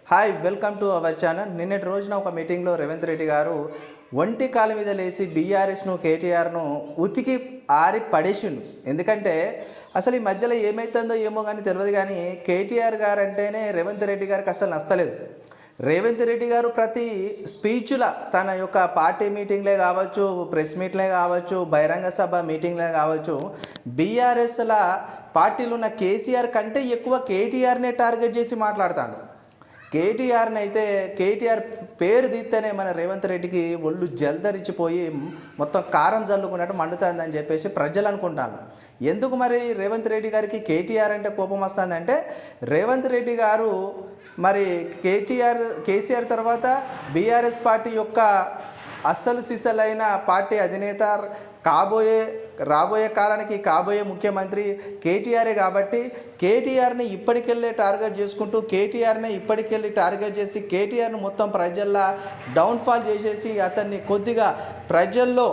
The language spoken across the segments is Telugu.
Hi welcome to our channel. నిన్నటి రోజున ఒక మీటింగ్లో రేవంత్ రెడ్డి గారు ఒంటి కాలు మీద లేచి బీఆర్ఎస్ను కేటీఆర్ను ఉతికి ఆరి పడేసిండు. ఎందుకంటే అసలు ఈ మధ్యలో ఏమవుతుందో ఏమో కానీ తెలియదు, కానీ కేటీఆర్ గారు అంటేనే రేవంత్ రెడ్డి గారికి అసలు నచ్చలేదు. రేవంత్ రెడ్డి గారు ప్రతి స్పీచ్ల తన యొక్క పార్టీ మీటింగ్లే కావచ్చు, ప్రెస్ మీట్లే కావచ్చు, బహిరంగ సభ మీటింగ్లే కావచ్చు, బీఆర్ఎస్ల పార్టీలు ఉన్న కేసీఆర్ కంటే ఎక్కువ కేటీఆర్నే టార్గెట్ చేసి మాట్లాడతాడు. కేటీఆర్ని అయితే కేటీఆర్ పేరు తీస్తేనే మన రేవంత్ రెడ్డికి ఒళ్ళు జల్దరిచిపోయి మొత్తం కారం జల్లుకున్నట్టు మండుతుందని చెప్పేసి ప్రజలు అనుకుంటాను. ఎందుకు మరి రేవంత్ రెడ్డి గారికి కేటీఆర్ అంటే కోపం వస్తుందంటే, రేవంత్ రెడ్డి గారు మరి కేసీఆర్ తర్వాత బీఆర్ఎస్ పార్టీ యొక్క అస్సలు సిసలైన పార్టీ అధినేత, రాబోయే కాలానికి కాబోయే ముఖ్యమంత్రి కేటీఆరే. కాబట్టి కేటీఆర్ని ఇప్పటికెళ్ళే టార్గెట్ చేసుకుంటూ కేటీఆర్ని ఇప్పటికెళ్ళి టార్గెట్ చేసి కేటీఆర్ని మొత్తం ప్రజల్లో డౌన్ఫాల్ చేసేసి అతన్ని కొద్దిగా ప్రజల్లో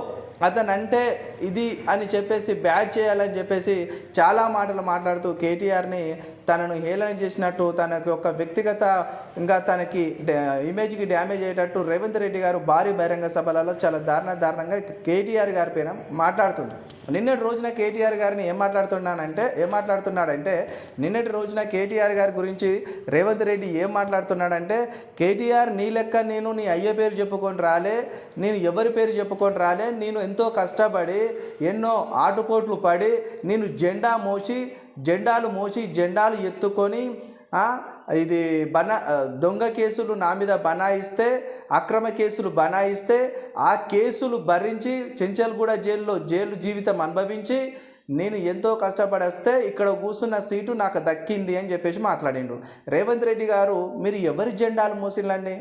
అతనంటే ఇది అని చెప్పేసి బ్యాడ్ చేయాలని చెప్పేసి చాలా మాటలు మాట్లాడుతూ కేటీఆర్ని తనను హేళన చేసినట్టు, తనకి ఒక వ్యక్తిగత ఇంకా తనకి ఇమేజ్కి డ్యామేజ్ అయ్యేటట్టు రేవంత్ రెడ్డి గారు భారీ బహిరంగ సభలలో చాలా దారుణంగా కేటీఆర్ గారి పైన మాట్లాడుతుండు. నిన్నటి రోజున కేటీఆర్ గారిని ఏం మాట్లాడుతున్నాడంటే నిన్నటి రోజున కేటీఆర్ గారి గురించి రేవంత్ రెడ్డి ఏం మాట్లాడుతున్నాడంటే, కేటీఆర్ నీ లెక్క నేను నీ అయ్య పేరు చెప్పుకొని రాలే, నేను ఎవరి పేరు చెప్పుకొని రాలే, నేను ఎంతో కష్టపడి ఎన్నో ఆటుపోట్లు పడి నేను జెండాలు మోసి జెండాలు ఎత్తుకొని ఇది దొంగ కేసులు నా మీద బనాయిస్తే, అక్రమ కేసులు బనాయిస్తే ఆ కేసులు భరించి చెంచల్గూడ జైలు జీవితం అనుభవించి నేను ఎంతో కష్టపడేస్తే ఇక్కడ కూర్చున్న సీటు నాకు దక్కింది అని చెప్పేసి మాట్లాడిండు. రేవంత్ రెడ్డి గారు, మీరు ఎవరి జెండాలు మోసిల్లండి?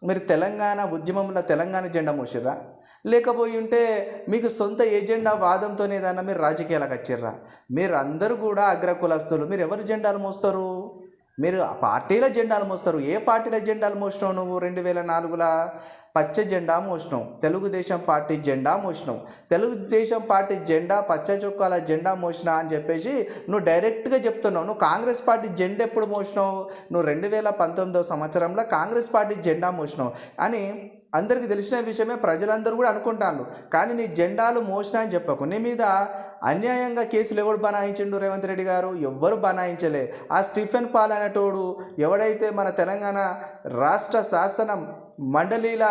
మీరు తెలంగాణ ఉద్యమంలో తెలంగాణ జెండా మోసిర్రా? లేకపోయి ఉంటే మీకు సొంత ఏజెండా వాదంతోనే ఏదన్నా మీరు రాజకీయాలకు వచ్చిర్రా? మీరు అందరూ కూడా అగ్రకులస్తులు. మీరు ఎవరి జెండాలు మోస్తారు? మీరు పార్టీల జెండాలు మోస్తారు. ఏ పార్టీల జెండాలు మోసినావు నువ్వు? 2004లో పచ్చ జెండా మోసినావు, తెలుగుదేశం పార్టీ జెండా మోసినావు. తెలుగుదేశం పార్టీ జెండా పచ్చ చొక్కాల జెండా మోసినా అని చెప్పేసి నువ్వు డైరెక్ట్గా చెప్తున్నావు. నువ్వు కాంగ్రెస్ పార్టీ జెండా ఎప్పుడు మోసినావు? నువ్వు 2019 సంవత్సరంలో కాంగ్రెస్ పార్టీ జెండా మోసినావు అని అందరికీ తెలిసిన విషయమే, ప్రజలందరూ కూడా అనుకుంటాను. కానీ నీ జెండాలు మోసినా అని చెప్పకు. నీ మీద అన్యాయంగా కేసులు ఎవడు బనాయించిండు రేవంత్ రెడ్డి గారు? ఎవ్వరు బనాయించలే. ఆ స్టీఫెన్ పాల్ అనేటోడు ఎవడైతే మన తెలంగాణ రాష్ట్ర శాసనం మండలిల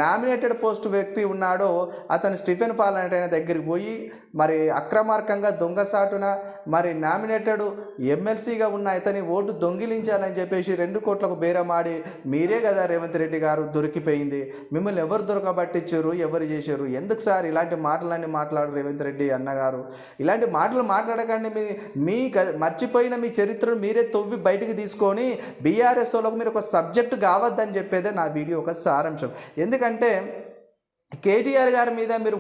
నామినేటెడ్ పోస్ట్ వ్యక్తి ఉన్నాడో అతను స్టీఫెన్ పాల్ అనే దగ్గరికి పోయి మరి అక్రమార్కంగా దొంగసాటున మరి నామినేటెడ్ ఎమ్మెల్సీగా ఉన్న ఇతని ఓటు దొంగిలించాలని చెప్పేసి 2 కోట్లకు బేరమాడి మీరే కదా రేవంత్ రెడ్డి గారు దొరికిపోయింది. మిమ్మల్ని ఎవరు దొరకబట్టించారు? ఎవరు చేశారు? ఎందుకు సార్ ఇలాంటి మాటలన్నీ మాట్లాడు రేవంత్ రెడ్డి అన్నగారు? ఇలాంటి మాటలు మాట్లాడకండి. మీ మర్చిపోయిన మీ చరిత్రను మీరే తవ్వి బయటికి తీసుకొని బీఆర్ఎస్ వాళ్ళకు మీరు ఒక సబ్జెక్టు కావద్దని చెప్పేదే నా వీడియో ఒక సారాంశం. ఎందుకంటే కేటీఆర్ గారి మీద మీరు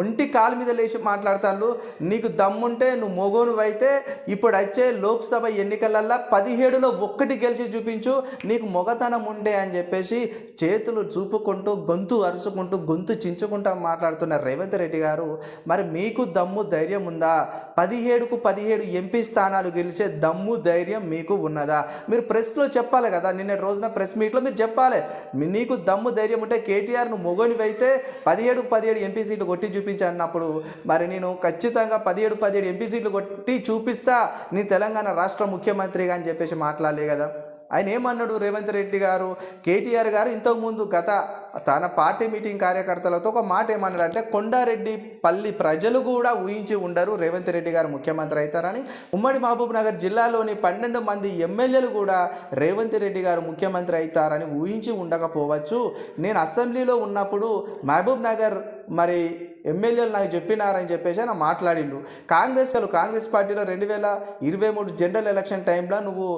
ఒంటి కాలు మీద లేచి మాట్లాడతాను. నీకు దమ్ముంటే నువ్వు మొగోను అయితే ఇప్పుడు వచ్చే లోక్సభ ఎన్నికలల్లో 17లో 1 గెలిచి చూపించు, నీకు మొగతనం ఉండే అని చెప్పేసి చేతులు చూపుకుంటూ గొంతు అరుచుకుంటూ గొంతు చించుకుంటూ మాట్లాడుతున్న రేవంత్ రెడ్డి గారు, మరి మీకు దమ్ము ధైర్యం ఉందా? 17కు 17 ఎంపీ స్థానాలు గెలిచే దమ్ము ధైర్యం మీకు ఉన్నదా? మీరు ప్రెస్లో చెప్పాలి కదా. నిన్నటి రోజున ప్రెస్ మీట్లో మీరు చెప్పాలి, నీకు దమ్ము ధైర్యం ఉంటే కేటీఆర్ నువ్వు మొగోనివి అయితే 17కు 17 ఎంపీ సీట్లు కొట్టి చూపించన్నప్పుడు మరి నేను ఖచ్చితంగా 17 ఎంపీ సీట్లు కొట్టి చూపిస్తా నీ తెలంగాణ రాష్ట్ర ముఖ్యమంత్రిగా అని చెప్పేసి మాట్లాడలే కదా. ఆయన ఏమన్నాడు రేవంత్ రెడ్డి గారు? కేటీఆర్ గారు ఇంతకుముందు తన పార్టీ మీటింగ్ కార్యకర్తలతో ఒక మాట ఏమన్నాడు అంటే, కొండారెడ్డి పల్లి ప్రజలు కూడా ఊహించి ఉండరు రేవంత్ రెడ్డి గారు ముఖ్యమంత్రి అవుతారని. ఉమ్మడి మహబూబ్ నగర్ జిల్లాలోని 12 మంది ఎమ్మెల్యేలు కూడా రేవంత్ రెడ్డి గారు ముఖ్యమంత్రి అవుతారని ఊహించి ఉండకపోవచ్చు. నేను అసెంబ్లీలో ఉన్నప్పుడు మహబూబ్ నగర్ మరి ఎమ్మెల్యేలు నాకు చెప్పినారని చెప్పేసి ఆయన మాట్లాడిండు. కాంగ్రెస్ పార్టీలో 2023 జనరల్ ఎలక్షన్ టైంలో నువ్వు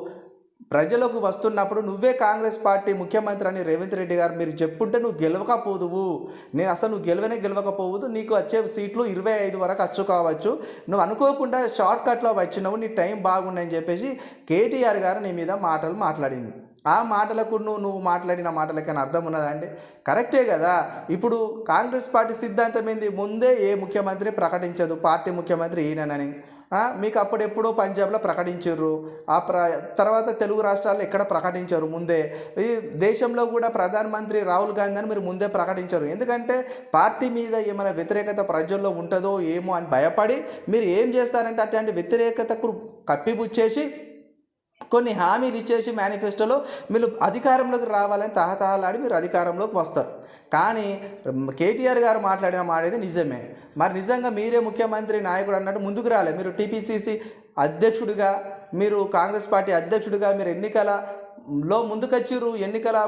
ప్రజలకు వస్తున్నప్పుడు నువ్వే కాంగ్రెస్ పార్టీ ముఖ్యమంత్రి అని రేవంత్ రెడ్డి గారు మీరు చెప్పుంటే నువ్వు గెలవకపోదువు. నువ్వు గెలవకపోవద్దు. నీకు వచ్చే సీట్లు 25 వరకు వచ్చు కావచ్చు. నువ్వు అనుకోకుండా షార్ట్ కట్లో వచ్చినావు, నీ టైం బాగుందని చెప్పేసి కేటీఆర్ గారు నీ మీద మాటలు మాట్లాడింది. ఆ మాటలకు నువ్వు మాట్లాడిన మాటలకైనా అర్థం ఉన్నదా అంటే కరెక్టే కదా. ఇప్పుడు కాంగ్రెస్ పార్టీ సిద్ధాంతం ఏంది? ముందే ఏ ముఖ్యమంత్రి ప్రకటించదు పార్టీ ముఖ్యమంత్రి ఈయనని. మీకు అప్పుడెప్పుడో పంజాబ్లో ప్రకటించారు. తర్వాత తెలుగు రాష్ట్రాల్లో ఎక్కడ ప్రకటించారు ముందే. ఈ దేశంలో కూడా ప్రధానమంత్రి రాహుల్ గాంధీ అని మీరు ముందే ప్రకటించారు. ఎందుకంటే పార్టీ మీద ఏమైనా వ్యతిరేకత ప్రజల్లో ఉంటుందో ఏమో అని భయపడి మీరు ఏం చేస్తారంటే అట్లాంటి వ్యతిరేకతకు కప్పిపుచ్చేసి కొన్ని హామీలు ఇచ్చేసి మేనిఫెస్టోలో మీరు అధికారంలోకి రావాలని తహతహలాడి మీరు అధికారంలోకి వస్తారు. కానీ కేటీఆర్ గారు మాట్లాడిన మాట అయితే నిజమే. మరి నిజంగా మీరే ముఖ్యమంత్రి నాయకుడు అన్నట్టు ముందుకు రాలే. మీరు టీపీసీసీ అధ్యక్షుడిగా, మీరు కాంగ్రెస్ పార్టీ అధ్యక్షుడిగా మీరు ఎన్నికలలో ముందుకొచ్చారు. ఎన్నికల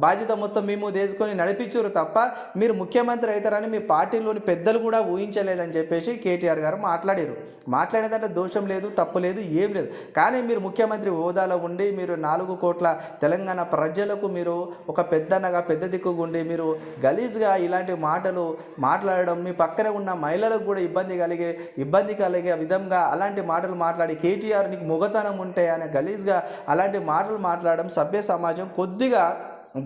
బాధ్యత మొత్తం మేము తీసుకొని నడిపించారు తప్ప మీరు ముఖ్యమంత్రి అవుతారని మీ పార్టీలోని పెద్దలు కూడా ఊహించలేదని చెప్పేసి కేటీఆర్ గారు మాట్లాడారు. మాట్లాడేదంటే దోషం లేదు, తప్పు లేదు, ఏం లేదు. కానీ మీరు ముఖ్యమంత్రి హోదాలో ఉండి మీరు 4 కోట్ల తెలంగాణ ప్రజలకు మీరు ఒక పెద్దన్నగా పెద్ద దిక్కుగా ఉండి మీరు గలీజ్గా ఇలాంటి మాటలు మాట్లాడడం, మీ పక్కనే ఉన్న మహిళలకు కూడా ఇబ్బంది కలిగే విధంగా అలాంటి మాటలు మాట్లాడి కేటీఆర్ నీకు మొగతనం ఉంటే అనే గలీజ్గా అలాంటి మాటలు మాట్లాడడం సభ్య సమాజం కొద్దిగా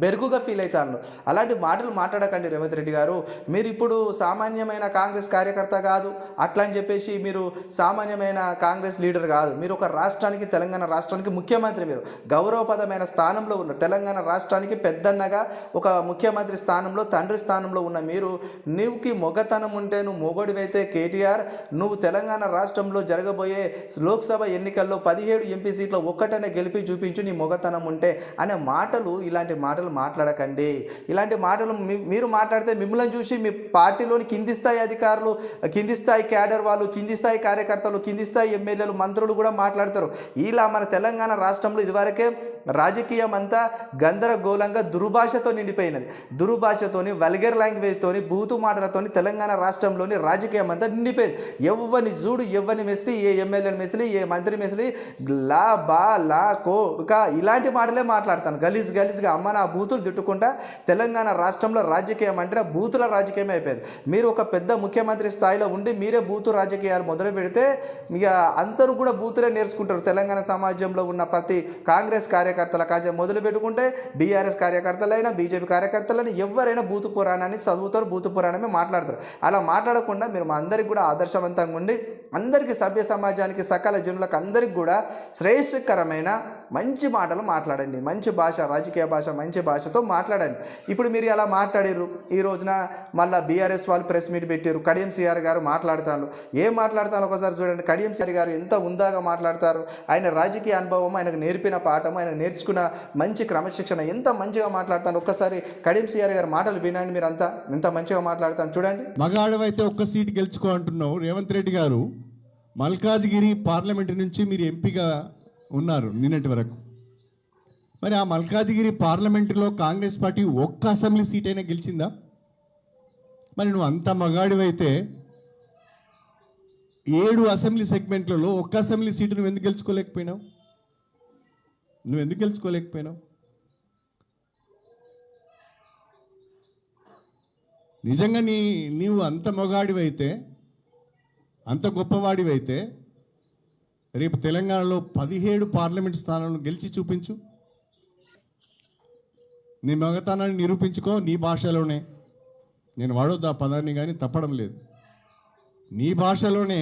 బెరుకుగా ఫీల్ అవుతారు. అలాంటి మాటలు మాట్లాడకండి రేవంత్ రెడ్డి గారు. మీరు ఇప్పుడు సామాన్యమైన కాంగ్రెస్ కార్యకర్త కాదు, అట్లా అని చెప్పేసి మీరు సామాన్యమైన కాంగ్రెస్ లీడర్ కాదు. మీరు ఒక రాష్ట్రానికి, తెలంగాణ రాష్ట్రానికి ముఖ్యమంత్రి. మీరు గౌరవపదమైన స్థానంలో ఉన్నారు. తెలంగాణ రాష్ట్రానికి పెద్దన్నగా ఒక ముఖ్యమంత్రి స్థానంలో, తండ్రి స్థానంలో ఉన్న మీరు, నీవుకి మొగతనం ఉంటే నువ్వు మొగడివైతే కేటీఆర్, నువ్వు తెలంగాణ రాష్ట్రంలో జరగబోయే లోక్సభ ఎన్నికల్లో 17 ఎంపీ సీట్లో ఒక్కటనే గెలిపి చూపించు నీ మొగతనం ఉంటే అనే మాటలు, ఇలాంటి మాటలు మాట్లాడకండి. ఇలాంటి మాటలు మీరు మాట్లాడితే మిమ్మల్ని చూసి మీ పార్టీలోని కింది స్థాయి అధికారులు, కింది స్థాయి క్యాడర్ వాళ్ళు, కింది స్థాయి కార్యకర్తలు, కింది స్థాయి ఎమ్మెల్యేలు, మంత్రులు కూడా మాట్లాడతారు. ఇలా మన తెలంగాణ రాష్ట్రంలో ఇదివరకే రాజకీయం అంతా గందరగోళంగా దుర్భాషతో నిండిపోయినది. దుర్భాషతోని, వల్గర్ లాంగ్వేజ్తోని, బూతు మాటలతోని తెలంగాణ రాష్ట్రంలోని రాజకీయం అంతా నిండిపోయింది. ఎవరిని చూడు, ఎవరిని మెసిలి, ఏ ఎమ్మెల్యేని మెసిలి, ఏ మంత్రి మెసిలి లా బా లా కో ఇలాంటి మాటలే మాట్లాడతాను. గలీజ్గా అమ్మ నా బూతులు తిట్టుకుంటా తెలంగాణ రాష్ట్రంలో రాజకీయం అంటే బూతుల రాజకీయమే అయిపోయింది. మీరు ఒక పెద్ద ముఖ్యమంత్రి స్థాయిలో ఉండి మీరే బూతు రాజకీయాలు మొదలు పెడితే ఇక అందరూ కూడా బూతులే నేర్చుకుంటారు. తెలంగాణ సమాజంలో ఉన్న ప్రతి కాంగ్రెస్ కార్యకర్తల కాజ మొదలు పెట్టుకుంటే బీఆర్ఎస్ కార్యకర్తలైనా, బీజేపీ కార్యకర్తలైనా ఎవరైనా బూతు పురాణాన్ని చదువుతారు, బూతు పురాణమే మాట్లాడతారు. అలా మాట్లాడకుండా మీరు మా అందరికి కూడా ఆదర్శవంతంగా ఉండి అందరికీ, సభ్య సమాజానికి, సకల జనులకు అందరికి కూడా శ్రేయస్కరమైన మంచి మాటలు మాట్లాడండి. మంచి భాష, రాజకీయ భాష, మంచి భాషతో మాట్లాడండి. ఇప్పుడు మీరు అలా మాట్లాడారు. ఈ రోజున మళ్ళీ బీఆర్ఎస్ వాళ్ళు ప్రెస్ మీట్ పెట్టారు. కడియం సిఆర్ గారు మాట్లాడతారు. ఏం మాట్లాడతారు ఒకసారి చూడండి. కడియం సిఆర్ గారు ఎంత ఉందాగా మాట్లాడతారు. ఆయన రాజకీయ అనుభవం, ఆయనకు నేర్పిన పాఠం, ఆయన నేర్చుకున్న మంచి క్రమశిక్షణ ఎంత మంచిగా మాట్లాడతాను. ఒక్కసారి కడియం సిఆర్ గారి మాటలు వినండి. మీరు అంతా ఎంత మంచిగా మాట్లాడతాను చూడండి. మగాడవైతే ఒక్క సీటు గెలుచుకో అంటున్నావు రేవంత్ రెడ్డి గారు. మల్కాజ్గిరి పార్లమెంట్ నుంచి మీరు ఎంపీగా ఉన్నారు నిన్నటి వరకు. మరి ఆ మల్కాజ్గిరి పార్లమెంటులో కాంగ్రెస్ పార్టీ ఒక్క అసెంబ్లీ సీట్ అయినా గెలిచిందా? మరి నువ్వు అంత మగాడివైతే 7 అసెంబ్లీ సెగ్మెంట్లలో ఒక్క అసెంబ్లీ సీటు నువ్వు ఎందుకు గెలుచుకోలేకపోయినావు? నిజంగా నీవు అంత మగాడివైతే, అంత గొప్పవాడివైతే రేపు తెలంగాణలో 17 పార్లమెంట్ స్థానాలను గెలిచి చూపించు. నీ మగతనాన్ని నిరూపించుకో నీ భాషలోనే. నేను వాడొద్దు ఆ పదాన్ని, కానీ తప్పడం లేదు. నీ భాషలోనే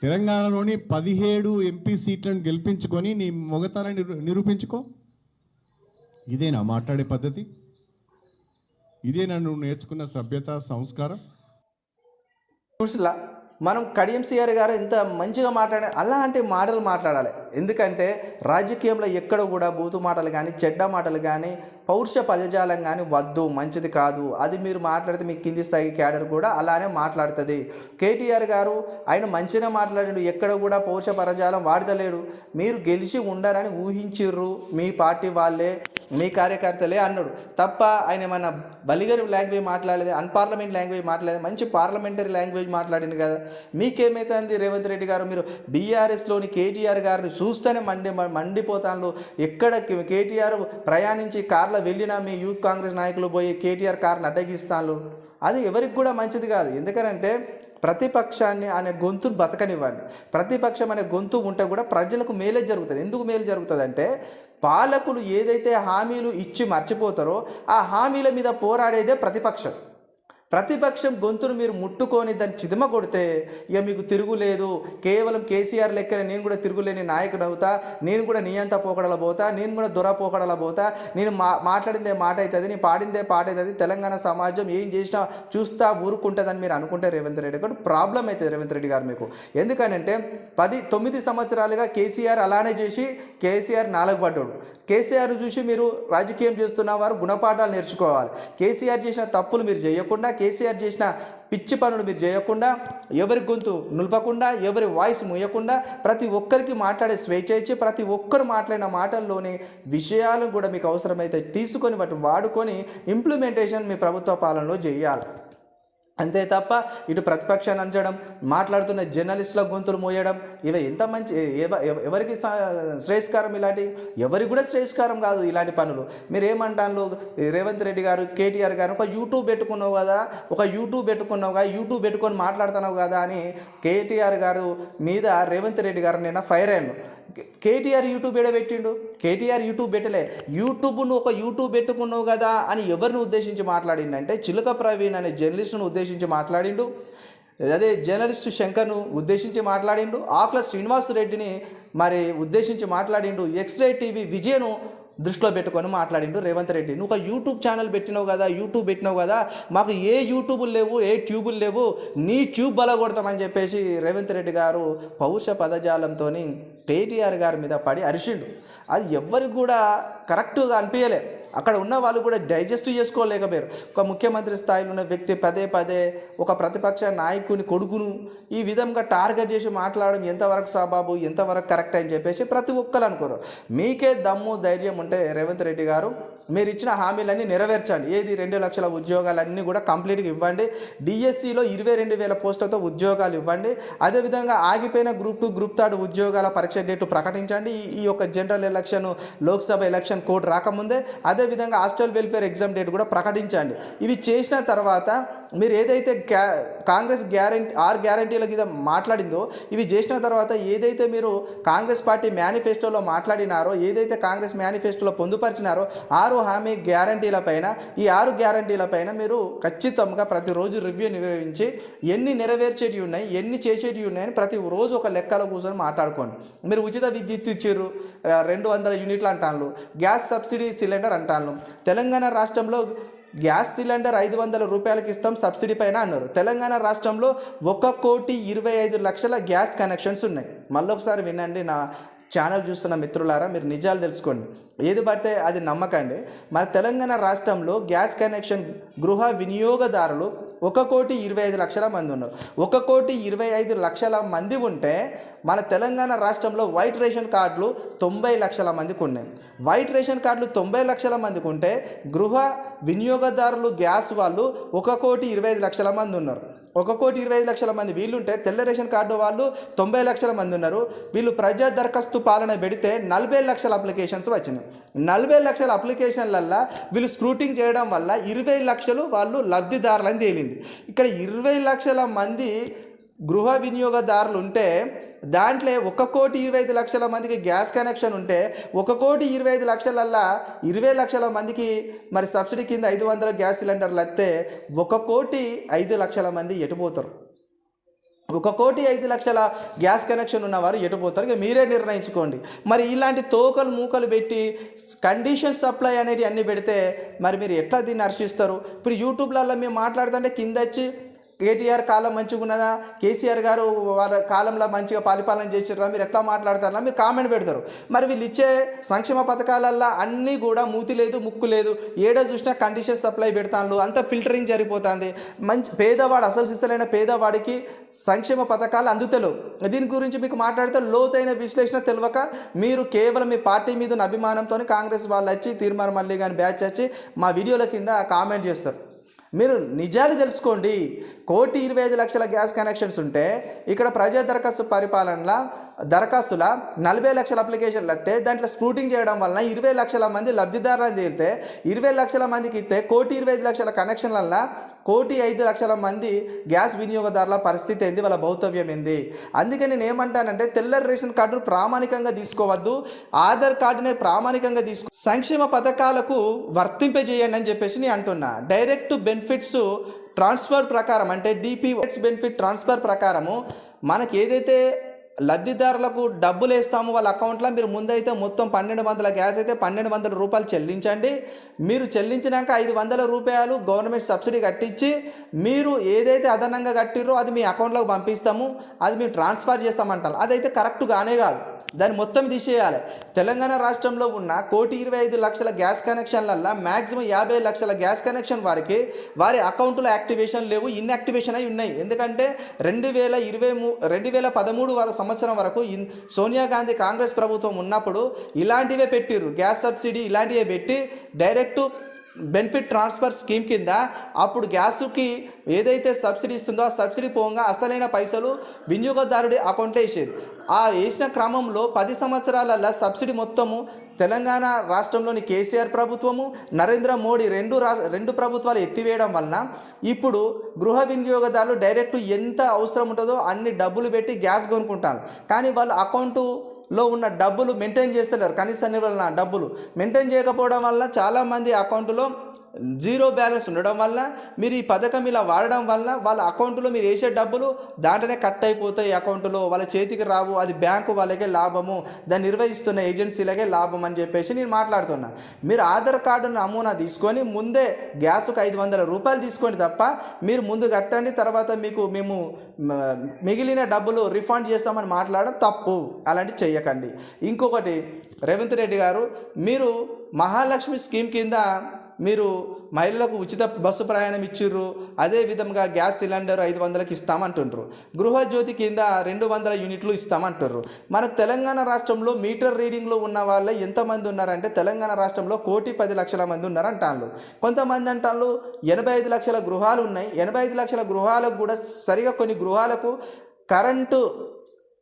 తెలంగాణలోని 17 ఎంపీ సీట్లను గెలిపించుకొని నీ మగతనాన్ని నిరూపించుకో. ఇదేనా మాట్లాడే పద్ధతి? ఇదేనా నువ్వు నేర్చుకున్న సభ్యత, సంస్కారం? మనం కడియం సిఆర్ గారు ఎంత మంచిగా మాట్లాడారు. అలాంటి మాటలు మాట్లాడాలి. ఎందుకంటే రాజకీయంలో ఎక్కడ కూడా బూతు మాటలు కానీ, చెడ్డ మాటలు కానీ, పౌరుష పదజాలం కానీ వద్దు, మంచిది కాదు. అది మీరు మాట్లాడితే మీ కింది స్థాయి క్యాడర్ కూడా అలానే మాట్లాడుతుంది. కేటీఆర్ గారు ఆయన మంచిగా మాట్లాడాడు, ఎక్కడ కూడా పౌరుష పదజాలం వాడతలేడు. మీరు గెలిచి ఉండరని ఊహించిర్రు మీ పార్టీ వాళ్ళే, మీ కార్యకర్తలే అన్నాడు తప్ప ఆయన ఏమన్నా వల్గర్ లాంగ్వేజ్ మాట్లాడలేదు, అన్పార్లమెంట్ లాంగ్వేజ్ మాట్లాడలేదు, మంచి పార్లమెంటరీ లాంగ్వేజ్ మాట్లాడింది కదా. మీకేమైతుంది రేవంత్ రెడ్డి గారు? మీరు బీఆర్ఎస్లోని కేటీఆర్ గారిని చూస్తేనే మండిపోతాను. ఎక్కడ కేటీఆర్ ప్రయాణించి కార్లో వెళ్ళినా మీ యూత్ కాంగ్రెస్ నాయకులు పోయి కేటీఆర్ కార్ని అడ్డగిస్తాను. అది ఎవరికి కూడా మంచిది కాదు. ఎందుకంటే ప్రతిపక్షాన్ని అనే గొంతును బతకనివ్వండి. ప్రతిపక్షం అనే గొంతు ఉంటే కూడా ప్రజలకు మేలే జరుగుతుంది. ఎందుకు మేలు జరుగుతుంది అంటే పాలకులు ఏదైతే హామీలు ఇచ్చి మర్చిపోతారో ఆ హామీల మీద పోరాడేదే ప్రతిపక్షం. ప్రతిపక్షం గొంతును మీరు ముట్టుకొని దాన్ని చిదిమ కొడితే ఇక మీకు తిరుగులేదు. కేవలం కేసీఆర్ లెక్కనే నేను కూడా తిరుగులేని నాయకుడు అవుతా, నేను కూడా నీ అంతా పోకడల పోతా, నేను కూడా దొర పోకడల పోతా, నేను మాట్లాడిందే మాట అవుతుంది, నేను పాడిందే పాట అవుతుంది, తెలంగాణ సమాజం ఏం చేసినా చూస్తా ఊరుకుంటుందని మీరు అనుకుంటే రేవంత్ రెడ్డి గారు ప్రాబ్లం అవుతుంది రేవంత్ రెడ్డి గారు మీకు. ఎందుకనంటే 9 సంవత్సరాలుగా కేసీఆర్ అలానే చేసి కేసీఆర్ నాలుగుపడ్డాడు. కేసీఆర్ చూసి మీరు రాజకీయం చేస్తున్న వారు గుణపాఠాలు నేర్చుకోవాలి. కేసీఆర్ చేసిన తప్పులు మీరు చేయకుండా, కేసీఆర్ చేసిన పిచ్చి పనులు మీరు చేయకుండా, ఎవరి గొంతు నిలపకుండా, ఎవరి వాయిస్ ముయ్యకుండా, ప్రతి ఒక్కరికి మాట్లాడే స్వేచ్ఛ ఇచ్చి ప్రతి ఒక్కరు మాట్లాడిన మాటల్లోని విషయాలను కూడా మీకు అవసరమైతే తీసుకొని వాటిని వాడుకొని ఇంప్లిమెంటేషన్ మీ ప్రభుత్వ పాలనలో చేయాలి. అంతే తప్ప ఇటు ప్రతిపక్షాన్ని అంచడం, మాట్లాడుతున్న జర్నలిస్టుల గొంతులు మోయడం, ఇవి ఎంత మంచి ఎవరికి శ్రేయస్కారం? ఇలాంటి ఎవరికి కూడా శ్రేయస్కారం కాదు ఇలాంటి పనులు. మీరు ఏమంటాను రేవంత్ రెడ్డి గారు, కేటీఆర్ గారు ఒక యూట్యూబ్ పెట్టుకున్నావు కదా, యూట్యూబ్ పెట్టుకొని మాట్లాడుతున్నావు కదా అని కేటీఆర్ గారు మీద రేవంత్ రెడ్డి గారు నిన్న ఫైర్ అయ్యాను. కేటీఆర్ యూట్యూబ్ పెట్టిండు? కేటీఆర్ యూట్యూబ్ పెట్టలే. యూట్యూబ్ పెట్టుకున్నావు కదా అని ఎవరిని ఉద్దేశించి మాట్లాడిండంటే చిలుక ప్రవీణ్ అనే జర్నలిస్టును ఉద్దేశించి మాట్లాడిండు. అదే జర్నలిస్టు శంకర్ను ఉద్దేశించి మాట్లాడిండు. ఆకుల శ్రీనివాస్ రెడ్డిని మరి ఉద్దేశించి మాట్లాడిండు. ఎక్స్రే టీవీ విజయను దృష్టిలో పెట్టుకొని మాట్లాడిండు రేవంత్ రెడ్డి. నువ్వు ఒక యూట్యూబ్ ఛానల్ పెట్టినావు కదా, మాకు ఏ యూట్యూబులు లేవు, ఏ ట్యూబులు లేవు, నీ ట్యూబ్ బలగొడతామని చెప్పేసి రేవంత్ రెడ్డి గారు పౌరుష పదజాలంతో కేటీఆర్ గారి మీద పడి అరిచిండు. అది ఎవ్వరికి కూడా కరెక్ట్గా అనిపించలే. అక్కడ ఉన్న వాళ్ళు కూడా డైజెస్ట్ చేసుకోలేకపోయారు. ఒక ముఖ్యమంత్రి స్థాయిలో ఉన్న వ్యక్తి పదే ఒక ప్రతిపక్ష నాయకుని కొడుకును ఈ విధంగా టార్గెట్ చేసి మాట్లాడడం ఎంతవరకు సబాబు, ఎంతవరకు కరెక్ట్ అని చెప్పేసి ప్రతి ఒక్కరు అనుకోరు. మీకే దమ్ము ధైర్యం ఉంటే రేవంత్ రెడ్డి గారు మీరు ఇచ్చిన హామీలన్నీ నెరవేర్చండి. ఏది 2 లక్షల ఉద్యోగాలన్నీ కూడా కంప్లీట్గా ఇవ్వండి. డిఎస్సిలో 22,000 పోస్టులతో ఉద్యోగాలు ఇవ్వండి. అదేవిధంగా ఆగిపోయిన గ్రూప్ 2, గ్రూప్ 3 ఉద్యోగాల పరీక్ష డేటు ప్రకటించండి. ఈ యొక్క general election, Lok Sabha election code రాకముందే అదేవిధంగా హాస్టల్ వెల్ఫేర్ ఎగ్జామ్ డేట్ కూడా ప్రకటించండి. ఇవి చేసిన తర్వాత మీరు ఏదైతే కాంగ్రెస్ గ్యారంటీల కింద మాట్లాడిందో ఇవి చేసిన తర్వాత ఏదైతే మీరు కాంగ్రెస్ పార్టీ మేనిఫెస్టోలో మాట్లాడినారో, ఏదైతే కాంగ్రెస్ మేనిఫెస్టోలో పొందుపరిచినారో 6 హామీ గ్యారంటీలపైన, ఈ 6 గ్యారంటీలపైన మీరు ఖచ్చితంగా ప్రతిరోజు రివ్యూ నిర్వహించి ఎన్ని నెరవేర్చేటివి ఉన్నాయి, ఎన్ని చేసేటివి ఉన్నాయని ప్రతిరోజు ఒక లెక్కలో కూర్చొని మాట్లాడుకోండి. మీరు ఉచిత విద్యుత్ ఇచ్చారు, 200 యూనిట్లు అంటాను, గ్యాస్ సబ్సిడీ సిలిండర్ అంటాను. తెలంగాణ రాష్ట్రంలో గ్యాస్ సిలిండర్ 500 రూపాయలకి ఇస్తాం సబ్సిడీ పైన అన్నారు. తెలంగాణ రాష్ట్రంలో 1,25,00,000 గ్యాస్ కనెక్షన్స్ ఉన్నాయి. మళ్ళొకసారి వినండి, నా ఛానల్ చూస్తున్న మిత్రులారా, మీరు నిజాలు తెలుసుకోండి. ఏది పడితే అది నమ్మకండి. మన తెలంగాణ రాష్ట్రంలో గ్యాస్ కనెక్షన్ గృహ వినియోగదారులు 1,25,00,000 మంది ఉన్నారు. 1,25,00,000 మంది ఉంటే మన తెలంగాణ రాష్ట్రంలో వైట్ రేషన్ కార్డులు 90 లక్షల మందికి ఉన్నాయి. వైట్ రేషన్ కార్డులు 90 లక్షల మందికి ఉంటే గృహ వినియోగదారులు గ్యాస్ వాళ్ళు 1,25,00,000 మంది ఉన్నారు. 1,25,00,000 మంది వీళ్ళుంటే తెల్ల రేషన్ కార్డు వాళ్ళు 90 లక్షల మంది ఉన్నారు. వీళ్ళు ప్రజా దరఖాస్తు పాలన పెడితే 40 లక్షల అప్లికేషన్స్ వచ్చినాయి. 40 లక్షల అప్లికేషన్లల్లో వీళ్ళు స్క్రూటింగ్ చేయడం వల్ల 20 లక్షలు వాళ్ళు లబ్ధిదారులని తేలింది. ఇక్కడ 20 లక్షల మంది గృహ వినియోగదారులు ఉంటే దాంట్లో 1,25,00,000 మందికి గ్యాస్ కనెక్షన్ ఉంటే 1,25,00,000 20 లక్షల మందికి మరి సబ్సిడీ కింద 500 గ్యాస్ సిలిండర్లు వస్తే 1,05,00,000 మంది ఎటుపోతారు? 1,05,00,000 గ్యాస్ కనెక్షన్ ఉన్నవారు ఎటుపోతారు? ఇక మీరే నిర్ణయించుకోండి. మరి ఇలాంటి తోకలు మూకలు పెట్టి కండిషన్ సప్లై అనేవి అన్నీ పెడితే మరి మీరు ఎట్లా దీన్ని హర్షిస్తారు? ఇప్పుడు యూట్యూబ్లలో మేము మాట్లాడుతుంటే కింద వచ్చి కేటీఆర్ కాలం మంచిగా ఉన్నదా, కేసీఆర్ గారు వాళ్ళ కాలంలో మంచిగా పరిపాలన చేసిర్రా, మీరు ఎట్లా మాట్లాడతారా మీరు కామెంట్ పెడతారు. మరి వీళ్ళు ఇచ్చే సంక్షేమ పథకాలల్లో అన్నీ కూడా మూతి లేదు, ముక్కు లేదు, ఏడో చూసినా కండిషన్ సప్లై పెడతాను, అంత ఫిల్టరింగ్ జరిగిపోతుంది. పేదవాడు అసలు సిసలైన పేదవాడికి సంక్షేమ పథకాలు అందుతలేవు. దీని గురించి మీకు మాట్లాడితే లోతైన విశ్లేషణ తెలియక మీరు కేవలం మీ పార్టీ మీద ఉన్న అభిమానంతో కాంగ్రెస్ వాళ్ళు వచ్చి తీర్మానం మళ్ళీ కానీ బ్యాచ్ వచ్చి మా వీడియోల కింద కామెంట్ చేస్తారు. మీరు నిజాలు తెలుసుకోండి. 1,25,00,000 గ్యాస్ కనెక్షన్స్ ఉంటే ఇక్కడ ప్రజా దరఖాస్తు పరిపాలనలో దరఖాస్తుల 40 లక్షల అప్లికేషన్లు వస్తే దాంట్లో స్క్రూటింగ్ చేయడం వలన 20 లక్షల మంది లబ్ధిదారులను తేలితే 20 లక్షల మందికి ఇస్తే 1,25,00,000 కనెక్షన్లల్లో 1,05,00,000 మంది గ్యాస్ వినియోగదారుల పరిస్థితి ఏంది, వాళ్ళ భౌతవ్యం ఏంది? అందుకే నేను ఏమంటానంటే తెల్ల రేషన్ కార్డును ప్రామాణికంగా తీసుకోవద్దు, ఆధార్ కార్డునే ప్రామాణికంగా సంక్షేమ పథకాలకు వర్తింపజేయండి అని చెప్పేసి నేను అంటున్నా. డైరెక్ట్ బెనిఫిట్స్ ట్రాన్స్ఫర్ ప్రకారం అంటే డిపిఎక్స్ బెనిఫిట్ ట్రాన్స్ఫర్ ప్రకారము మనకి ఏదైతే లబ్ధిదారులకు డబ్బులు వేస్తాము వాళ్ళ అకౌంట్లో, మీరు ముందైతే మొత్తం 1200 గ్యాస్ అయితే 1200 రూపాయలు చెల్లించండి. మీరు చెల్లించినాక 500 రూపాయలు గవర్నమెంట్ సబ్సిడీ కట్టించి మీరు ఏదైతే అదనంగా కట్టిరో అది మీ అకౌంట్లోకి పంపిస్తాము, అది మేము ట్రాన్స్ఫర్ చేస్తామంటారు. అదైతే కరెక్ట్ కానే కాదు, దాన్ని మొత్తం తీసేయాలి. తెలంగాణ రాష్ట్రంలో ఉన్న 1,25,00,000 గ్యాస్ కనెక్షన్లల్లో మ్యాక్సిమం 50 లక్షల గ్యాస్ కనెక్షన్ వారికి వారి అకౌంట్లో యాక్టివేషన్ లేవు, ఇన్యాక్టివేషన్ అయి ఉన్నాయి. ఎందుకంటే 2013 సంవత్సరం వరకు సోనియా గాంధీ కాంగ్రెస్ ప్రభుత్వం ఉన్నప్పుడు ఇలాంటివే పెట్టిర్రు, గ్యాస్ సబ్సిడీ ఇలాంటివే పెట్టి డైరెక్ట్ బెనిఫిట్ ట్రాన్స్ఫర్ స్కీమ్ కింద అప్పుడు గ్యాసుకి ఏదైతే సబ్సిడీ ఇస్తుందో ఆ సబ్సిడీ పోగా అసలైన పైసలు వినియోగదారుడి అకౌంట్లో వేసేది. ఆ వేసిన క్రమంలో 10 సంవత్సరాలలో సబ్సిడీ మొత్తము తెలంగాణ రాష్ట్రంలోని కేసీఆర్ ప్రభుత్వము, నరేంద్ర మోడీ రెండు ప్రభుత్వాలు ఎత్తివేయడం వలన ఇప్పుడు గృహ వినియోగదారులు డైరెక్ట్ ఎంత అవసరం ఉంటుందో అన్ని డబ్బులు పెట్టి గ్యాస్ కొనుక్కుంటారు. కానీ వాళ్ళ అకౌంటులో ఉన్న డబ్బులు మెయింటైన్ చేస్తున్నారు, కనీస నిర్వహణ డబ్బులు మెయింటైన్ చేయకపోవడం వల్ల చాలామంది అకౌంటులో జీరో బ్యాలెన్స్ ఉండడం వల్ల మీరు ఈ పథకం ఇలా వాడడం వల్ల వాళ్ళ అకౌంట్లో మీరు వేసే డబ్బులు దాంట్లోనే కట్ అయిపోతాయి, అకౌంట్లో వాళ్ళ చేతికి రావు, అది బ్యాంకు వాళ్ళకే లాభము, దాన్ని నిర్వహిస్తున్న ఏజెన్సీలకే లాభం అని చెప్పేసి నేను మాట్లాడుతున్నా. మీరు ఆధార్ కార్డు నమూనా తీసుకొని ముందే గ్యాస్కు 500 రూపాయలు తీసుకోండి తప్ప మీరు ముందు కట్టండి, తర్వాత మేము మిగిలిన డబ్బులు రిఫండ్ చేస్తామని మాట్లాడడం తప్పు, అలాంటివి చెయ్యకండి. ఇంకొకటి, రేవంత్ రెడ్డి గారు మీరు మహాలక్ష్మి స్కీమ్ కింద మీరు మహిళలకు ఉచిత బస్సు ప్రయాణం ఇచ్చిర్రు, అదేవిధంగా గ్యాస్ సిలిండర్ 500కి ఇస్తామంటుండ్రు, గృహజ్యోతి కింద 200 యూనిట్లు ఇస్తామంటుర్రు. మనకు తెలంగాణ రాష్ట్రంలో మీటర్ రీడింగ్లో ఉన్న వాళ్ళే ఎంతమంది ఉన్నారంటే తెలంగాణ రాష్ట్రంలో 1,10,00,000 మంది ఉన్నారంటాళ్ళు. కొంతమంది అంటాళ్ళు 85 లక్షల గృహాలు ఉన్నాయి, 85 లక్షల గృహాలకు కూడా సరిగా కొన్ని గృహాలకు కరెంటు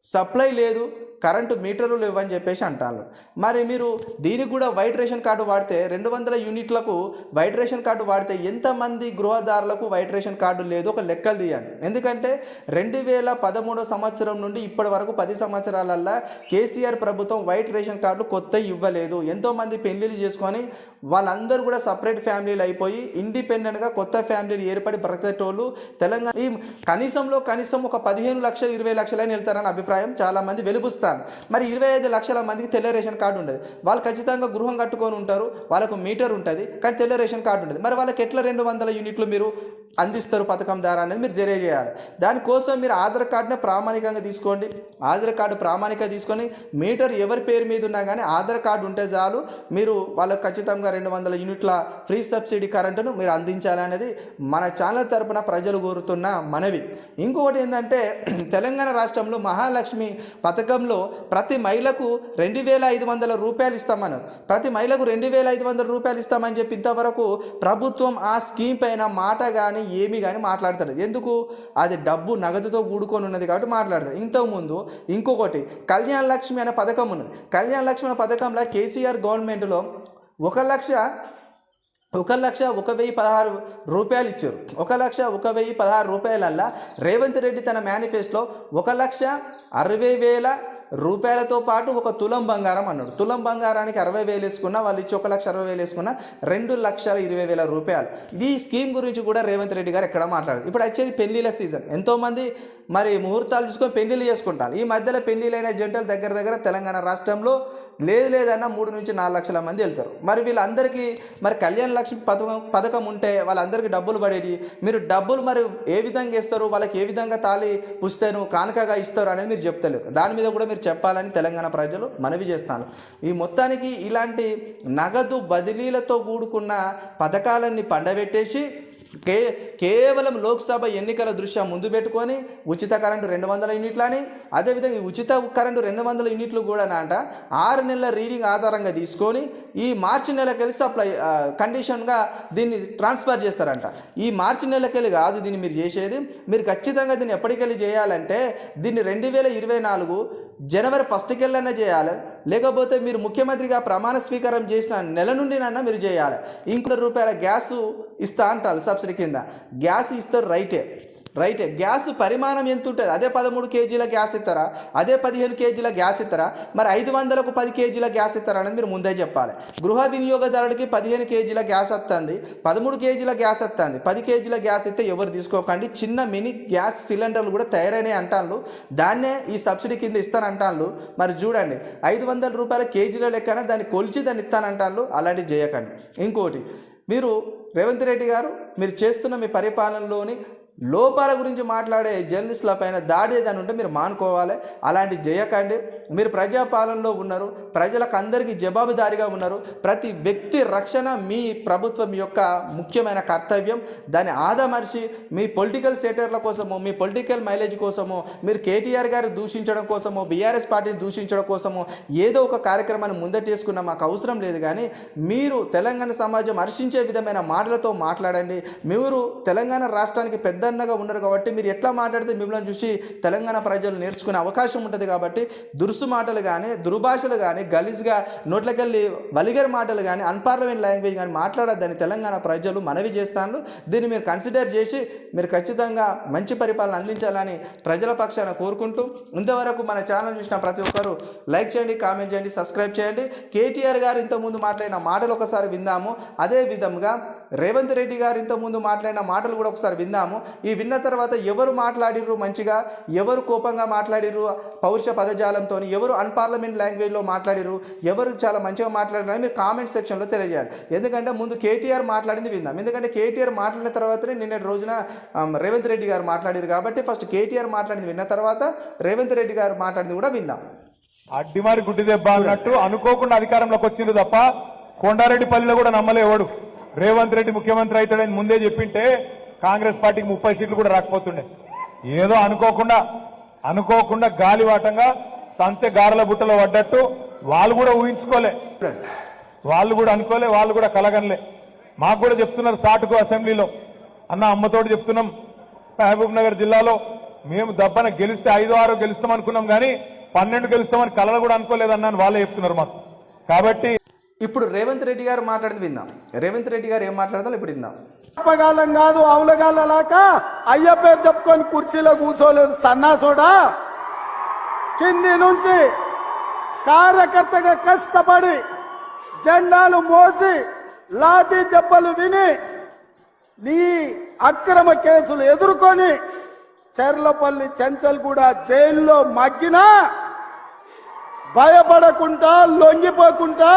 సప్లై లేదు, కరెంటు మీటర్లు లేవని చెప్పేసి అంటారు. మరి మీరు దీనికి కూడా వైట్ రేషన్ కార్డు వాడితే 200 యూనిట్లకు వైట్ రేషన్ కార్డు వాడితే ఎంతమంది గృహదారులకు వైట్ రేషన్ కార్డు లేదు ఒక లెక్కలు తీయండి. ఎందుకంటే 2013 సంవత్సరం నుండి ఇప్పటి వరకు 10 సంవత్సరాలల్లో కేసీఆర్ ప్రభుత్వం వైట్ రేషన్ కార్డు కొత్త ఇవ్వలేదు. ఎంతోమంది పెళ్లిళ్ళు చేసుకొని వాళ్ళందరూ కూడా సపరేట్ ఫ్యామిలీలు అయిపోయి ఇండిపెండెంట్గా కొత్త ఫ్యామిలీలు ఏర్పడి బ్రతకేటోళ్ళు తెలంగాణ ఈ కనీసం ఒక 15 లక్షలు 20 లక్షలని వెళ్తారని అభిప్రాయం చాలామంది వెలుబుస్తారు. మరి 25 లక్షల మందికి తెల్ల రేషన్ కార్డు ఉండదు, వాళ్ళు ఖచ్చితంగా గృహం కట్టుకొని ఉంటారు, వాళ్ళకు మీటర్ ఉంటుంది కానీ తెల్ల రేషన్ కార్డు ఉంటుంది. మరి వాళ్ళకి ఎట్లా 200 యూనిట్లు మీరు అందిస్తారు పథకం ద్వారా అనేది మీరు తెలియజేయాలి. దానికోసం మీరు ఆధార్ కార్డునే ప్రామాణికంగా తీసుకోండి, ఆధార్ కార్డు ప్రామాణికంగా తీసుకొని మీటర్ ఎవరి పేరు మీద ఉన్నా కానీ ఆధార్ కార్డు ఉంటే చాలు, మీరు వాళ్ళకు ఖచ్చితంగా 200 యూనిట్ల ఫ్రీ సబ్సిడీ కరెంటును మీరు అందించాలనేది మన ఛానల్ తరపున ప్రజలు కోరుతున్న మనవి. ఇంకొకటి ఏంటంటే తెలంగాణ రాష్ట్రంలో మహాలక్ష్మి పథకంలో ప్రతి మహిళకు 2,500 రూపాయలు ఇస్తామన్నారు. ప్రతి మహిళకు 2,500 రూపాయలు ఇస్తామని చెప్పి ఇంతవరకు ప్రభుత్వం ఆ స్కీమ్ పైన మాట కానీ ఏమి కానీ మాట్లాడతారు. ఎందుకు? అది డబ్బు నగదుతో కూడుకొని ఉన్నది కాబట్టి మాట్లాడతారు. ఇంతకుముందు ఇంకొకటి కళ్యాణ లక్ష్మి అనే పథకం ఉన్నది. కళ్యాణ లక్ష్మి అనే పథకంలో కేసీఆర్ గవర్నమెంట్లో 1,01,16 రూపాయలు ఇచ్చారు. 1,01,16 రూపాయలల్లా రేవంత్ రెడ్డి తన మేనిఫెస్టోలో 1,60,000 రూపాయలతో పాటు ఒక తులం బంగారం అన్నాడు. తులం బంగారానికి 60,000 వేసుకున్నా, వాళ్ళు ఇచ్చి 1,60,000 వేసుకున్నా 2,20,000 రూపాయలు. ఇది స్కీమ్ గురించి కూడా రేవంత్ రెడ్డి గారు ఎక్కడ మాట్లాడారు. ఇప్పుడు వచ్చేది పెళ్లిళ్ళ సీజన్, ఎంతోమంది మరి ముహూర్తాలు చూసుకొని పెళ్లిళ్ళు చేసుకుంటారు. ఈ మధ్యలో పెళ్లిళ్ళైన జంటలు దగ్గర తెలంగాణ రాష్ట్రంలో లేదన్నా 3 నుంచి 4 లక్షల మంది వెళ్తారు. మరి వీళ్ళందరికీ మరి కళ్యాణ లక్ష్మి పథకం ఉంటే వాళ్ళందరికీ డబ్బులు పడేది. మీరు డబ్బులు మరి ఏ విధంగా ఇస్తారు, వాళ్ళకి ఏ విధంగా తాళి పుస్తను కానుకగా ఇస్తారు అనేది మీరు చెప్తలేరు. దాని మీద కూడా మీరు చెప్పాలని తెలంగాణ ప్రజలు మనవి చేస్తాను. ఈ మొత్తానికి ఇలాంటి నగదు బదిలీలతో కూడుకున్న పథకాలన్నీ పండబెట్టేసి కేవలం లోక్సభ ఎన్నికల దృష్ట్యా ముందు పెట్టుకొని ఉచిత కరెంటు 200 యూనిట్లని, అదేవిధంగా ఉచిత కరెంటు 200 యూనిట్లు కూడా 6 నెలల రీడింగ్ ఆధారంగా తీసుకొని ఈ మార్చి నెలకెళ్ళి సప్లై కండిషన్గా దీన్ని ట్రాన్స్ఫర్ చేస్తారంట. ఈ మార్చి నెలకెళ్ళి కాదు దీన్ని మీరు చేసేది, మీరు ఖచ్చితంగా దీన్ని ఎప్పటికెళ్ళి చేయాలంటే దీన్ని 2024 జనవరి 1కెళ్ళన్నా చేయాలి, లేకపోతే మీరు ముఖ్యమంత్రిగా ప్రమాణ స్వీకారం చేసిన నెల నుండినన్నా మీరు చేయాలి. ఇంకొక రూపాయల గ్యాసు ఇస్తా అంటారు సబ్సిడీ కింద. గ్యాస్ ఇస్తారు రైట్. గ్యాస్ పరిమాణం ఎంత ఉంటుంది? అదే 13 కేజీల గ్యాస్ ఇస్తారా, అదే 15 కేజీల గ్యాస్ ఇస్తారా, మరి 500కు 10 కేజీల గ్యాస్ ఇస్తారా అనేది మీరు ముందే చెప్పాలి. గృహ వినియోగదారుడికి 15 కేజీల గ్యాస్ వస్తుంది, 13 కేజీల గ్యాస్ వస్తుంది, 10 కేజీల గ్యాస్ ఇస్తే ఎవరు తీసుకోకండి. చిన్న మినీ గ్యాస్ సిలిండర్లు కూడా తయారైనాయి అంటాను, దాన్నే ఈ సబ్సిడీ కింద ఇస్తానంటాను. మరి చూడండి 500 రూపాయల కేజీల లెక్కన దాన్ని కొలిచి దాన్ని ఇస్తానంటాను. అలాంటివి చేయకండి. ఇంకోటి, మీరు రేవంత్ రెడ్డి గారు మీరు చేస్తున్న మీ పరిపాలనలోని లోపాల గురించి మాట్లాడే జర్నలిస్టుల పైన దాడి ఏదైనా ఉంటే మీరు మానుకోవాలి. అలాంటి చేయకండి. మీరు ప్రజాపాలనలో ఉన్నారు, ప్రజలకు అందరికీ జవాబుదారీగా ఉన్నారు. ప్రతి వ్యక్తి రక్షణ మీ ప్రభుత్వం యొక్క ముఖ్యమైన కర్తవ్యం. దాన్ని ఆదమర్చి మీ పొలిటికల్ సెటర్ల కోసమో, మీ పొలిటికల్ మైలేజ్ కోసమో, మీరు కేటీఆర్ గారు దూషించడం కోసమో, బీఆర్ఎస్ పార్టీని దూషించడం కోసమో ఏదో ఒక కార్యక్రమాన్ని ముందటేసుకున్న మాకు అవసరం లేదు. కానీ మీరు తెలంగాణ సమాజం హర్షించే విధమైన మాటలతో మాట్లాడండి. మీరు తెలంగాణ రాష్ట్రానికి పెద్ద ఉన్నారు కాబట్టి మీరు ఎట్లా మాట్లాడితే మిమ్మల్ని చూసి తెలంగాణ ప్రజలు నేర్చుకునే అవకాశం ఉంటుంది. కాబట్టి దురుసు మాటలు కానీ, దుర్భాషలు కానీ, గలీజ్గా నోట్లకెళ్ళి వల్గర్ మాటలు కానీ, అన్పార్లమెంట్ లాంగ్వేజ్ కానీ మాట్లాడద్దని తెలంగాణ ప్రజలు మనవి చేస్తాను. దీన్ని మీరు కన్సిడర్ చేసి మీరు ఖచ్చితంగా మంచి పరిపాలన అందించాలని ప్రజల పక్షాన కోరుకుంటూ, ఇంతవరకు మన ఛానల్ చూసిన ప్రతి ఒక్కరూ లైక్ చేయండి, కామెంట్ చేయండి, సబ్స్క్రైబ్ చేయండి. కేటీఆర్ గారు ఇంతకుముందు మాట్లాడిన మాటలు ఒకసారి విందాము. అదే విధంగా రేవంత్ రెడ్డి గారు ఇంతకుముందు మాట్లాడిన మాటలు కూడా ఒకసారి విందాము. ఈ విన్న తర్వాత ఎవరు మాట్లాడిర్రు మంచిగా, ఎవరు కోపంగా మాట్లాడిర్రు పౌరుష పదజాలంతో, ఎవరు అన్పార్లమెంట్ లాంగ్వేజ్లో మాట్లాడిర్రు, ఎవరు చాలా మంచిగా మాట్లాడినారని మీరు కామెంట్ సెక్షన్లో తెలియజేయాలి. ఎందుకంటే ముందు కేటీఆర్ మాట్లాడింది విందాం. ఎందుకంటే కేటీఆర్ మాట్లాడిన తర్వాతనే నిన్నటి రోజున రేవంత్ రెడ్డి గారు మాట్లాడారు. కాబట్టి ఫస్ట్ కేటీఆర్ మాట్లాడింది విన్న తర్వాత రేవంత్ రెడ్డి గారు మాట్లాడింది కూడా విందాం. అడ్డిమారి గుడ్డి దెబ్బ అన్నట్టు అనుకోకుండా అధికారంలోకి వచ్చింది తప్ప కొండారెడ్డిపల్లిలో కూడా నమ్మలేవాడు. రేవంత్ రెడ్డి ముఖ్యమంత్రి అవుతాడని ముందే చెప్పింటే కాంగ్రెస్ పార్టీకి 30 సీట్లు కూడా రాకపోతుండే. ఏదో అనుకోకుండా గాలివాటంగా సంతే గారెల బుట్టలో పడ్డట్టు వాళ్ళు కూడా ఊహించుకోలే, వాళ్ళు కూడా అనుకోలే, వాళ్ళు కూడా కలగనలే. మాకు కూడా చెప్తున్నారు సాటుకు అసెంబ్లీలో, అన్న అమ్మతోటి చెప్తున్నాం, మహబూబ్ నగర్ జిల్లాలో మేము దబ్బన గెలిస్తే 5-6 గెలుస్తాం అనుకున్నాం, కానీ 12 గెలుస్తామని కలలు కూడా అనుకోలేదన్నాను వాళ్ళే చెప్తున్నారు మాకు. కాబట్టి ఇప్పుడు రేవంత్ రెడ్డి గారు మాట్లాడింది విందాం. రేవంత్ రెడ్డి గారు ఏం మాట్లాడతారో ఇప్పుడు విందాం. అప్పగాలం కాదు, ఆవులగాళ్ళలాక అయ్య పేరు చెప్పుకొని కుర్చీలో కూర్చోలేదు సన్నాసోడా. కింది నుంచి కార్యకర్తగా కష్టపడి జెండాలు మోసి లాఠీ దెబ్బలు తిని నీ అక్రమ కేసులు ఎదుర్కొని చెర్లపల్లి చెంచల్గూడ జైల్లో మగ్గినా భయపడకుండా లొంగిపోకుండా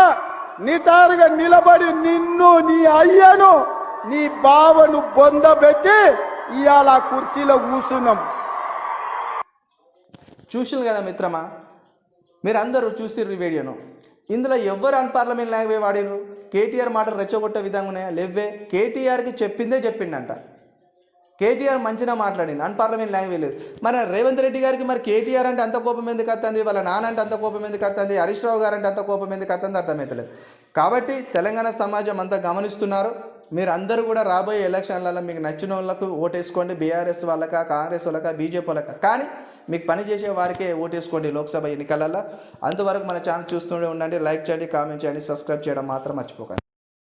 నిటారుగా నిలబడి నిన్ను, నీ అయ్యను, నీ బావను బొందబెట్టి ఇవాళ కుర్చీలో కూర్చున్నాం. చూసిరు కదా మిత్రమా, మీరు అందరూ చూసిర్రు ఈ వీడియోను. ఇందులో ఎవరు అన్పార్లమెంట్ లాంగ్వేజ్ వాడిరు? కేటీఆర్ మాటలు రెచ్చగొట్టే విధంగా ఉన్నాయా? లేవే. కేటీఆర్కి చెప్పిందే చెప్పిండంట. కేటీఆర్ మంచిగా మాట్లాడింది, అన్పార్లమెంట్ లాంగ్వేజ్ లేదు. మరి రేవంత్ రెడ్డి గారికి మరి కేటీఆర్ అంటే అంత కోపం ఎందుకు వస్తుంది, వాళ్ళ నాన్న అంటే అంత కోపం ఎందుకు వస్తుంది, హరీష్ రావు గారు అంటే అంత కోపం ఎందుకు వస్తుంది అర్థమవుతలేదు. కాబట్టి తెలంగాణ సమాజం అంతా గమనిస్తున్నారు. మీరు అందరూ కూడా రాబోయే ఎలక్షన్లలో మీకు నచ్చిన వాళ్ళకు ఓటేసుకోండి. బీఆర్ఎస్ వాళ్ళక, కాంగ్రెస్ వాళ్ళక, బీజేపీ వాళ్ళక, కానీ మీకు పని చేసే వారికే ఓటేసుకోండి లోక్సభ ఎన్నికలలో. అంతవరకు మన ఛానల్ చూస్తూనే ఉండండి. లైక్ చేయండి, కామెంట్ చేయండి, సబ్స్క్రైబ్ చేయడం మాత్రం మర్చిపోకండి.